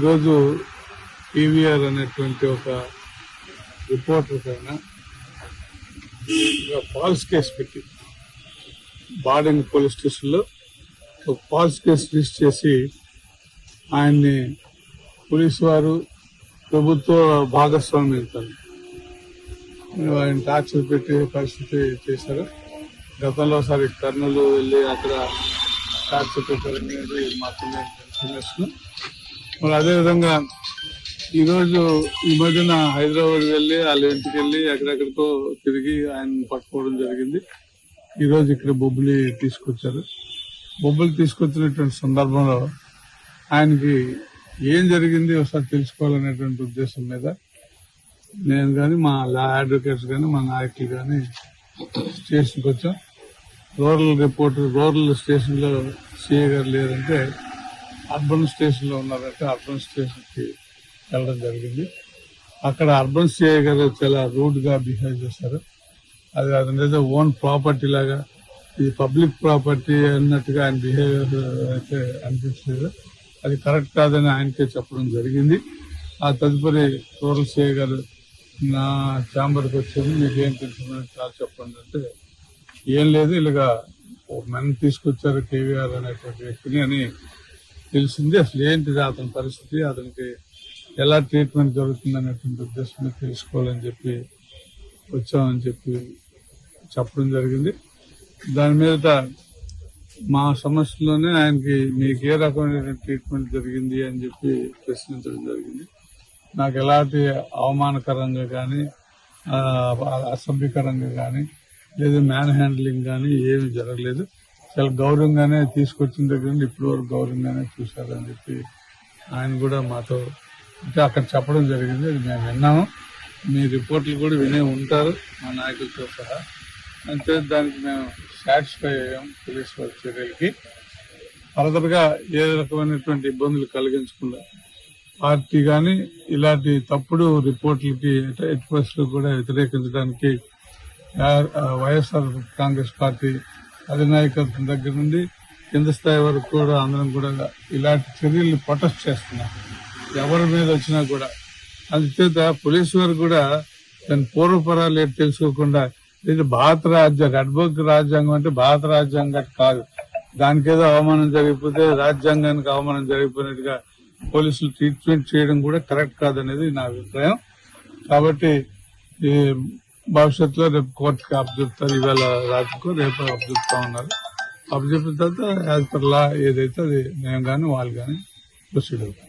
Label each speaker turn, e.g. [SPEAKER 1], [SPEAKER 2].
[SPEAKER 1] ఈరోజు పీవీఆర్ అనేటువంటి ఒక రిపోర్టర్ పైన ఫాల్స్ కేసు పెట్టి బాడెన్ పోలీస్ స్టేషన్లో ఒక ఫాల్స్ కేసు రిజిస్టర్ చేసి ఆయన్ని పోలీసు వారు ప్రభుత్వ భాగస్వామి అవుతారు. ఆయన టార్చర్ పెట్టే పరిస్థితి చేశారు. గతంలో ఒకసారి కర్నూలు వెళ్ళి అక్కడ టార్చర్ పెట్టారనేది మాత్రమే ఇన్ఫర్మేషన్. మరి అదేవిధంగా ఈరోజు ఈ మధ్యన హైదరాబాద్ వెళ్ళి వాళ్ళ ఇంటికి వెళ్ళి ఎక్కడెక్కడికో తిరిగి ఆయన పట్టుకోవడం జరిగింది. ఈరోజు ఇక్కడ బొబ్బులి తీసుకొచ్చారు. బొబ్బులు తీసుకొచ్చినటువంటి సందర్భంలో ఆయనకి ఏం జరిగింది ఒకసారి తెలుసుకోవాలనేటువంటి ఉద్దేశం మీద నేను కానీ మా లా అడ్వకేట్స్ కానీ మా నాయకులు కానీ స్టేషన్కి వచ్చాం. రూరల్ స్టేషన్ లో సిఐ గారు లేదంటే అర్బన్ స్టేషన్ లో ఉన్నారంటే అర్బన్ స్టేషన్ కి వెళ్ళడం జరిగింది. అక్కడ అర్బన్ సిఐ గారు చాలా రూడ్ గా బిహేవ్ చేశారు. అది అతనితో ఓన్ ప్రాపర్టీ లాగా ఇది పబ్లిక్ ప్రాపర్టీ అన్నట్టుగా ఆయన బిహేవియర్ అయితే అనిపించలేదు. అది కరెక్ట్ కాదని ఆయనకే చెప్పడం జరిగింది. ఆ తదుపరి రూరల్ సిఐ గారు నా ఛాంబర్కి వచ్చేది మీకు ఏం తెలుసు చెప్పండి అంటే ఏం లేదు ఇలాగా ఒక మెన్ తీసుకొచ్చారు కేవీఆర్ అనేటువంటి వ్యక్తిని అని తెలిసింది. అసలు ఏంటిది అతని పరిస్థితి, అతనికి ఎలా ట్రీట్మెంట్ జరుగుతుంది అనేటువంటి ఉద్దేశం తెలుసుకోవాలని చెప్పి వచ్చామని చెప్పి చెప్పడం జరిగింది. దాని మీద మా సమస్యలోనే ఆయనకి మీకు ఏ రకమైన ట్రీట్మెంట్ జరిగింది అని చెప్పి ప్రశ్నించడం జరిగింది. నాకు ఎలాంటి అవమానకరంగా కానీ అసభ్యకరంగా కానీ లేదా మ్యాన్ హ్యాండ్లింగ్ కానీ ఏమి జరగలేదు. చాలా గౌరవంగానే తీసుకొచ్చిన దగ్గర నుండి ఇప్పటి వరకు గౌరవంగానే చూశారని చెప్పి ఆయన కూడా మాతో అంటే అక్కడ చెప్పడం జరిగింది. అది మేము విన్నాము. మీ రిపోర్ట్లు కూడా వినే ఉంటారు మా నాయకులతో సహా. అంటే దానికి మేము సాటిస్ఫై అయ్యాం. పోలీస్ వారి చర్యలకి ఫర్దర్ గా ఏ రకమైనటువంటి ఇబ్బందులు కలిగించకుండా పార్టీ కానీ ఇలాంటి తప్పుడు రిపోర్ట్లకి ఎట్టి పరిస్థితులు కూడా వ్యతిరేకించడానికి వైఎస్ఆర్ కాంగ్రెస్ పార్టీ అధినాయకత్వం దగ్గర నుండి కింద స్థాయి వరకు కూడా అందరం కూడా ఇలాంటి చర్యల్ని ప్రొటెస్ట్ చేస్తున్నాం. ఎవరి మీద వచ్చినా కూడా అందుచేత పోలీసు వారు కూడా దాని పూర్వపరాలు ఏంటి తెలుసుకోకుండా ఇది భారత రాజ్యాంగం రెడ్ బుక్ రాజ్యాంగం అంటే భారత రాజ్యాంగం కాదు, దానికి ఏదో అవమానం జరిగిపోతే రాజ్యాంగానికి అవమానం జరిగిపోయినట్టుగా పోలీసులు ట్రీట్మెంట్ చేయడం కూడా కరెక్ట్ కాదనేది నా అభిప్రాయం. కాబట్టి ఈ భవిష్యత్తులో రేపు కోర్టుకి అప్పచెప్తారు. ఇవాళ రాత్రికో రేపు అప్పచెప్తా ఉన్నారు. అప్పచెప్పిన తర్వాత యాజ్ పర్ లా ఏదైతే అది మేము కానీ వాళ్ళు కానీ ప్రొసీడ్ అవుతాం.